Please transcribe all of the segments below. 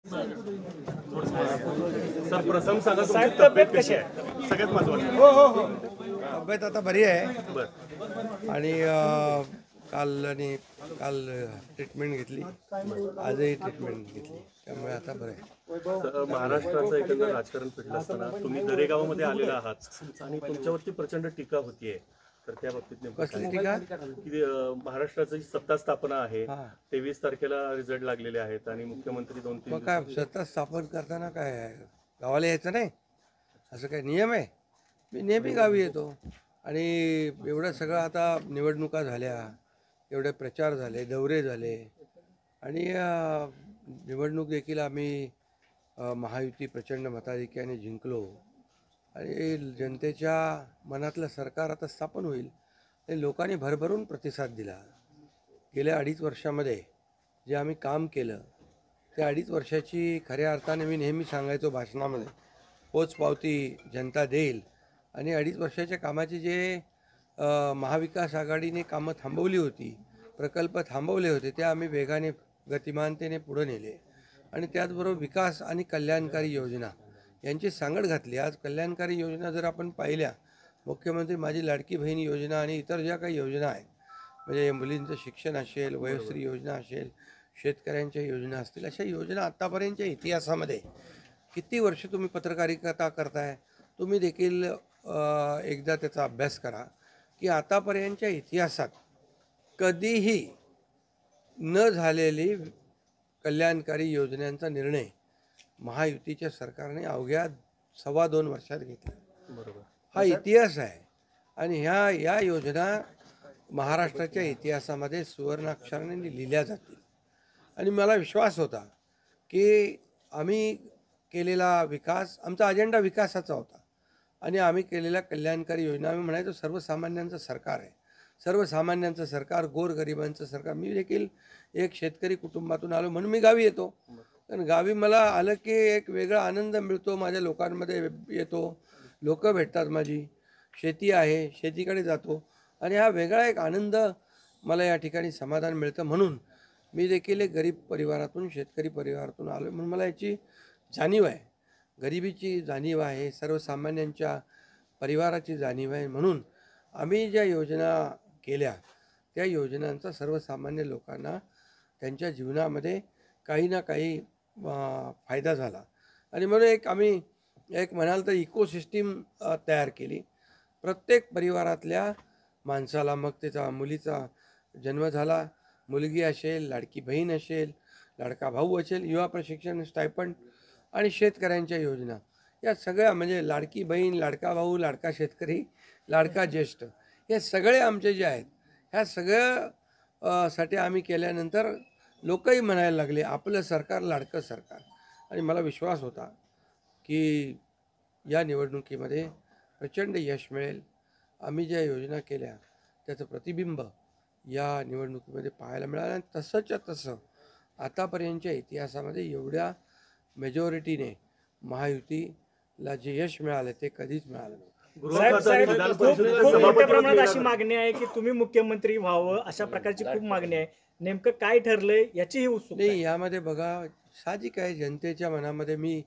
Sir प्रथम सांगा साहेब तुमची तब्येत कशी आहे? सगळ्यात महत्वाचं. हो तब्येत आता बरी आहे बरं. आणि काल ट्रीटमेंट घेतली, आजही ट्रीटमेंट घेतली, त्यामुळे आता बरं आहे. महाराष्ट्राचं एकंदर राजकारण फिरलं असताना तुम्ही दरेगावामध्ये आलेला आहात आणि तुमच्यावरती प्रचंड टीका होतीये, तर त्या बाबतीत नेमकं कसली काय? टीका? की महाराष्ट्राची सत्ता स्थापना आहे, हां. 23 तारखेला रिझल्ट लागलेले आहेत आणि मुख्यमंत्री 2-3 मग काय सत्ता स्थापन करताना काय आहे? गावाला यायचं नाही असं काय नियम आहे? मी नेहमी गावी येतो आणि एवढं सगळं आता निवडणुका झाल्या, एवढे प्रचार झाले, दौरे झाले आणि निवडणूक देखील आम्ही महायुती प्रचंड मताधिक्याने जिंकलो आणि जनतेच्या मनातलं सरकार आता स्थापन होईल आणि लोकांनी भरभरून प्रतिसाद दिला. गेल्या 2.5 वर्षामध्ये जे आम्ही काम केलं त्या 2.5 वर्षाची खऱ्या अर्थाने मी नेहमी सांगायचो भाषणामध्ये, पोचपावती जनता देईल. आणि 2.5 वर्षाच्या कामाचे जे महाविकास आघाडीने कामं थांबवली होती, प्रकल्प थांबवले होते, ते आम्ही वेगाने गतिमानतेने पुढे नेले आणि त्याचबरोबर विकास आणि कल्याणकारी योजना यांची सांगड घातली. आज कल्याणकारी योजना जर आपण पाहिल्या, मुख्यमंत्री माझी लाडकी बहीण योजना आणि इतर ज्या काही योजना आहेत, म्हणजे मुलींचं शिक्षण असेल, वयोश्री योजना असेल, शेतकऱ्यांच्या योजना असतील, अशा योजना आत्तापर्यंतच्या इतिहासामध्ये किती वर्ष तुम्ही पत्रकारिता करताय, तुम्ही देखील एकदा त्याचा अभ्यास करा की आतापर्यंतच्या इतिहासात कधीही न झालेली कल्याणकारी योजनांचा निर्णय महायुतीच्या सरकारने अवघ्या 2.25 वर्षात घेतला. बरोबर. हा इतिहास आहे आणि या योजना महाराष्ट्राच्या इतिहासामध्ये सुवर्णाक्षराने लिहिल्या जातील आणि मला विश्वास होता की आम्ही केलेला विकास, आमचा अजेंडा विकासाचा होता आणि आम्ही केलेल्या कल्याणकारी योजना, आम्ही म्हणायचो सर्वसामान्यांचं सरकार आहे, सर्वसामान्यांचं सरकार, गोरगरिबांचं सरकार. मी देखील एक शेतकरी कुटुंबातून आलो म्हणून मी गावी येतो, कारण गावी मला आलं की एक वेगळा आनंद मिळतो, माझ्या लोकांमध्ये येतो, लोक भेटतात, माझी शेती आहे, शेतीकडे जातो आणि हा वेगळा एक आनंद मला या ठिकाणी समाधान मिळतं. म्हणून मी देखील एक गरीब परिवारातून, शेतकरी परिवारातून आलो म्हणून मला याची जाणीव आहे, गरिबीची जाणीव आहे, सर्वसामान्यांच्या परिवाराची जाणीव आहे. म्हणून आम्ही ज्या योजना केल्या त्या योजनांचा सर्वसामान्य लोकांना त्यांच्या जीवनामध्ये काही ना काही फायदा झाला आणि म्हणून आम्ही म्हणाल तर इकोसिस्टीम तयार केली. प्रत्येक परिवारातल्या माणसाला, मग त्याचा मुलीचा जन्म झाला, मुलगी असेल, लाडकी बहीण असेल, लाडका भाऊ असेल, युवा प्रशिक्षण स्टायपंड आणि शेतकऱ्यांच्या योजना, या सगळ्या म्हणजे लाडकी बहीण, लाडका भाऊ, लाडका शेतकरी, लाडका ज्येष्ठ, हे सगळे आमचे जे आहेत, ह्या सगळ्या साठी आम्ही केल्यानंतर लोकही म्हणायला लागले आपलं सरकार लाडकं सरकार. आणि मला विश्वास होता की या निवडणुकीमध्ये प्रचंड यश मिळेल. आम्ही ज्या योजना केल्या त्याचं प्रतिबिंब या निवडणुकीमध्ये पाहायला मिळालं आणि तसंच्या तसं आतापर्यंतच्या इतिहासामध्ये एवढ्या मेजॉरिटीने महायुतीला जे यश मिळालं ते कधीच मिळालं नव्हतं. साहेब खूप मोठ्या प्रमाणात अशी मागणी आहे की तुम्ही मुख्यमंत्री व्हावं, अशा प्रकारची खूप मागणी आहे. नेमकं काय ठरलंय याचीही उत्सुकता आहे. नाही, यामध्ये बघा साहजिक आहे, जनतेच्या मनामध्ये मी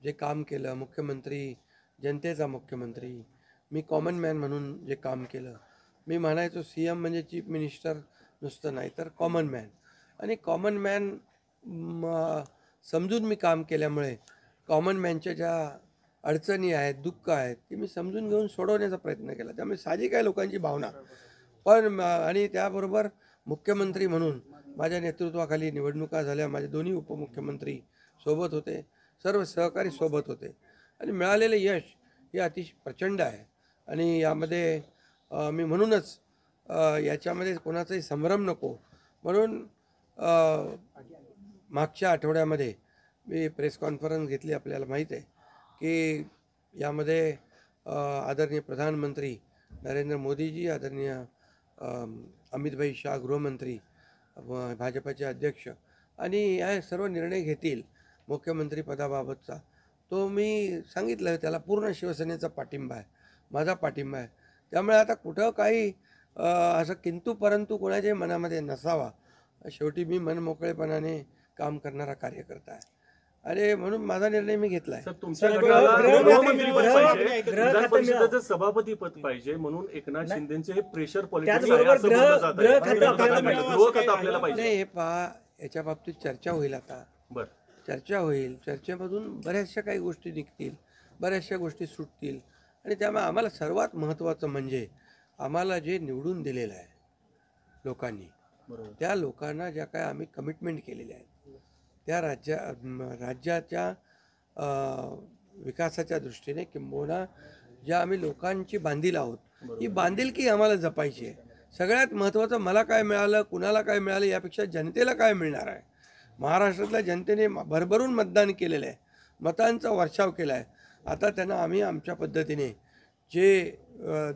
जे काम केलं, मुख्यमंत्री, जनतेचा मुख्यमंत्री, मी कॉमन मॅन म्हणून जे काम केलं, मी म्हणायचो CM म्हणजे चीफ मिनिस्टर नुसतं नाही तर कॉमन मॅन. आणि कॉमन मॅन समजून मी काम केल्यामुळे कॉमन मॅनच्या ज्या अडचणी आहेत, दुःख आहेत, ती मी समजून घेऊन सोडवण्याचा प्रयत्न केला. त्यामुळे साहजिक आहे लोकांची भावना. पण आणि त्याबरोबर मुख्यमंत्री म्हणून माझ्या नेतृत्वाखाली निवडणुका झाल्या, माझे दोन्ही उपमुख्यमंत्री सोबत होते, सर्व सहकारी सोबत होते आणि मिळालेले यश हे अतिशय प्रचंड आहे. आणि यामध्ये मी म्हणूनच याच्यामध्ये कोणाचाही संभ्रम नको म्हणून मागच्या आठवड्यामध्ये मी प्रेस कॉन्फरन्स घेतली. आपल्याला माहीत आहे की यामध्ये आदरणीय प्रधानमंत्री नरेंद्र मोदीजी, आदरणीय अमितभाई शाह गृहमंत्री, भाजपाचे अध्यक्ष, आणि या सर्व निर्णय घेतील मुख्यमंत्री पदाबाबतचा. तो मी सांगितलं, त्याला पूर्ण शिवसेनेचा पाठिंबा आहे, माझा पाठिंबा आहे. त्यामुळे आता कुठं काही असं किंतु परंतु कोणाच्याही मनामध्ये नसावा. शेवटी मी मनमोकळेपणाने काम करणारा कार्यकर्ता आहे आणि म्हणून माझा निर्णय मी घेतला आहे. सर, तुमच्या सर, गटाला गृहमंत्री पद गृह- पाहिजे, गृह- विधान खातं परिषदेचं सभापती पद पाहिजे, म्हणून एकनाथ शिंदेचे हे प्रेशर पॉलिटिक्स आहे त्याचबरोबर असं बोललं जात आहे. गृह खातं आपल्याला गृह खातं आपल्याला पाहिजे. नाही, हे पहा, याच्या बाबतीत चर्चा होईल आता. बरं, चर्चा होईल, चर्चेमधून बऱ्याचशा काही गोष्टी निघतील, बऱ्याचशा गोष्टी सुटतील आणि त्यामुळे आम्हाला सर्वात महत्त्वाचं म्हणजे आम्हाला जे निवडून दिलेलं आहे लोकांनी, बरोबर. त्या लोकांना ज्या काय आम्ही कमिटमेंट केलेल्या आहेत त्या राज्याच्या विकासाच्या दृष्टीने किंबहुना ज्या आम्ही लोकांची बांधील आहोत, ही बांधिलकी आम्हाला जपायची आहे. सगळ्यात महत्त्वाचं मला काय मिळालं, कुणाला काय मिळालं यापेक्षा जनतेला काय मिळणार आहे. महाराष्ट्रातल्या जनतेने भरभरून मतदान केलेलं आहे, मतांचा वर्षाव केला आहे. आता त्यांना आम्ही आमच्या पद्धतीने जे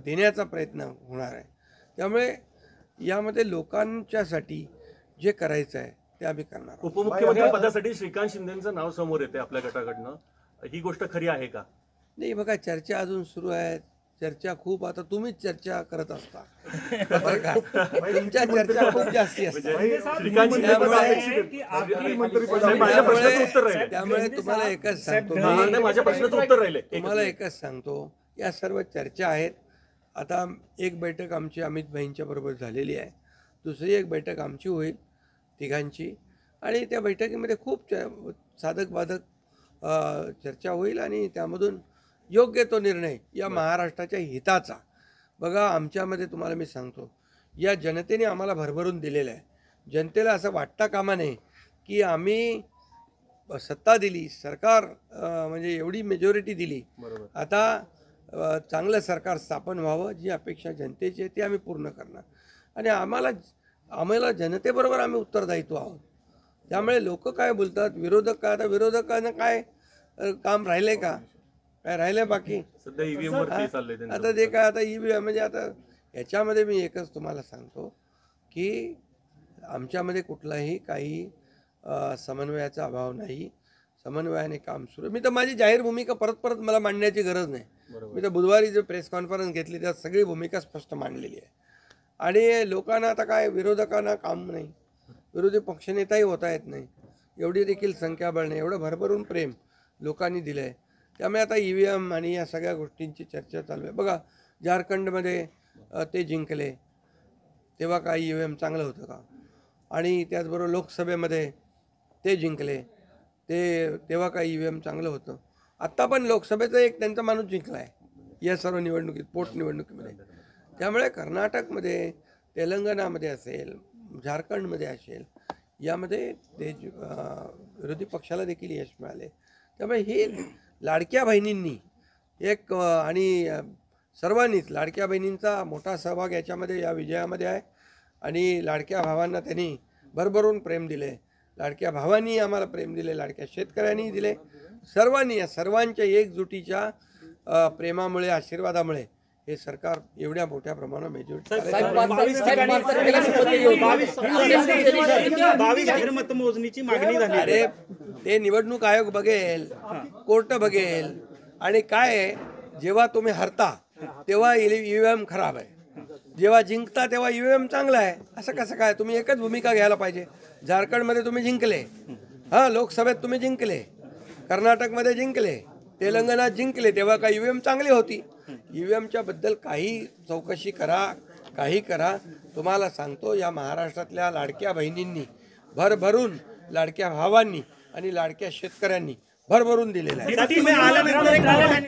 देण्याचा प्रयत्न होणार आहे. त्यामुळे यामध्ये लोकांच्यासाठी जे करायचं आहे ते आम्ही करणार आहोत. उपमुख्यमंत्री पदासाठी श्रीकांत शिंदेचं नाव समोर येते आपल्या गटाकडनं, ही गोष्ट खरी आहे का? नाही, बघा, चर्चा अजून सुरू आहे. चर्चा खूप, आता तुम्हीच चर्चा करत असता बरं का? तुमच्या चर्चा खूप जास्ती असतात. श्रीकांत शिंदे पद अपेक्षित आहे. माझ्या प्रश्नाचं उत्तर राहिले. त्यामुळे तुम्हाला एकच सांगतो नाही, माझ्या प्रश्नाचं उत्तर राहिले. तुम्हाला एकच सांगतो, या सर्व चर्चा आहेत. आता एक बैठक आमची अमित भाईंच्या बरोबर झालेली आहे, दुसरी एक बैठक आमची होईल तिघांची आणि त्या बैठकीमध्ये खूप साधक बाधक चर्चा होईल आणि त्यामधून योग्य तो निर्णय या महाराष्ट्राच्या हिताचा. बघा, आमच्यामध्ये तुम्हाला मी सांगतो, या जनतेने आम्हाला भरभरून दिलेलं आहे. जनतेला असं वाटता कामा नये की आम्ही सत्ता दिली, सरकार म्हणजे एवढी मेजॉरिटी दिली, बरोबर. आता चांगलं सरकार स्थापन व्हावं, जी अपेक्षा जनतेची आहे ती आम्ही पूर्ण करणार आणि आम्हाला जनतेबरोबर आम्ही उत्तरदायित्व आहोत. त्यामुळे लोक काय बोलतात, विरोधक काय, आता विरोधकांना काय काम राहिले का, काय राहिले बाकी? सध्या ईव्हीएम वरती चाललंय त्यांचं. आता ते काय, आता ईव्हीएम म्हणजे आता याच्यामध्ये मी एकच तुम्हाला सांगतो की आमच्यामध्ये कुठलाही काही समन्वयाचा अभाव नाही. समन्वयाने काम सुरू. मी तर माझी जाहीर भूमिका परत मला मांडण्याची गरज नाही. मी तर बुधवारी जो प्रेस कॉन्फरन्स घेतली त्यात सगळी भूमिका स्पष्ट मांडलेली आहे आणि लोकांना आता काय, विरोधकांना काम नाही, विरोधी पक्षनेताही होता येत नाही, एवढी देखील संख्याबळ नाही, एवढं भरभरून प्रेम लोकांनी दिलं आहे. त्यामुळे आता ईव्हीएम आणि या सगळ्या गोष्टींची चर्चा चालू आहे. बघा, झारखंडमध्ये ते जिंकले तेव्हा काय ईव्हीएम चांगलं होतं का? आणि त्याचबरोबर लोकसभेमध्ये ते जिंकले तेव्हा काय ईव्हीएम चांगलं होतं? आत्ता पण लोकसभेचा एक त्यांचा माणूस जिंकला आहे या सर्व निवडणुकीत, पोटनिवडणुकीमध्ये. त्यामुळे कर्नाटकमध्ये, तेलंगणामध्ये असेल, झारखंडमध्ये असेल, यामध्ये ते विरोधी पक्षाला देखील यश मिळाले. त्यामुळे हे लाडक्या बहिणींनी एक आणि सर्वांनीच लाडक्या बहिणींचा मोठा सहभाग याच्यामध्ये, या विजयामध्ये आहे आणि लाडक्या भावांना त्यांनी भरभरून प्रेम दिले. लाडक्या भावांनी आम्हाला प्रेम दिले, लाडक्या शेतकऱ्यांनी दिले. सर्वांनी, या सर्वांच्या एकजुटीच्या प्रेमामुळे, आशीर्वादामुळे हे सरकार एवढ्या मोठ्या प्रमाणात मेजॉरिटी. 22 मतमोजणीची मागणी झाली. अरे, ते निवडणूक आयोग बघेल, कोर्ट बघेल आणि काय आहे, जेव्हा तुम्ही हरता तेव्हा ईव्हीएम खराब आहे, जेव्हा जिंकता तेव्हा ईव्हीएम चांगला आहे. असं कसं काय? तुम्ही एकच भूमिका घ्यायला पाहिजे. झारखंडमध्ये तुम्ही जिंकले, हां, लोकसभेत तुम्ही जिंकले, कर्नाटकमध्ये जिंकले, तेलंगणात जिंकले, तेव्हा काय ईव्हीएम चांगली होती? ईव्हीएमच्या बद्दल काही चौकशी करा, काही करा. तुम्हाला सांगतो, या महाराष्ट्रातल्या लाडक्या बहिणींनी भरभरून, लाडक्या भावांनी आणि लाडक्या शेतकऱ्यांनी भरभरून दिलेलं आहे.